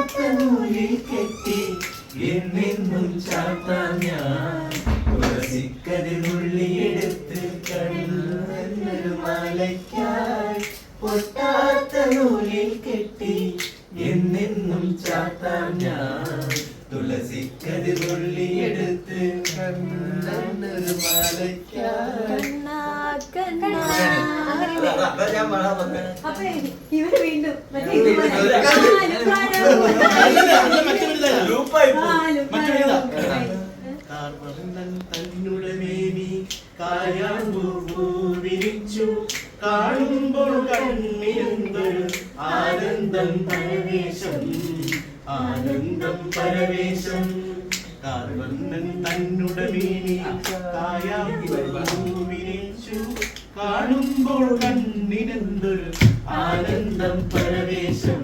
നൂലിൽ കെട്ടി എന്നെന്നും ചാത്താൻ ഞാൻ തുളസിക്കതിനുള്ളിയെടുത്ത് കണ്ണൊരു മാലയ്ക്കായി പൊട്ടാത്ത നൂലിൽ കെട്ടി എന്നെന്നും ചാത്താൻ ഞാൻ തുളസിക്കതിനുള്ളിയെടുത്ത് കണ്ണൊരു മാലയ്ക്കായി. ഇവര് വീണ്ടും തന്നുടെ മേനി കായാമ്പൂവിരിച്ചു കാണുമ്പോൾ കണ്ണിരുന്നൊരു ആനന്ദം പരവേശം ആനന്ദം പരവേശം. കാർവർണ്ണൻ തന്നുടെ മേനി കായാമ്പൂവിരിച്ചു കാണുമ്പോൾ കണ്ണിരുന്നൊരു ആനന്ദം പരവേശം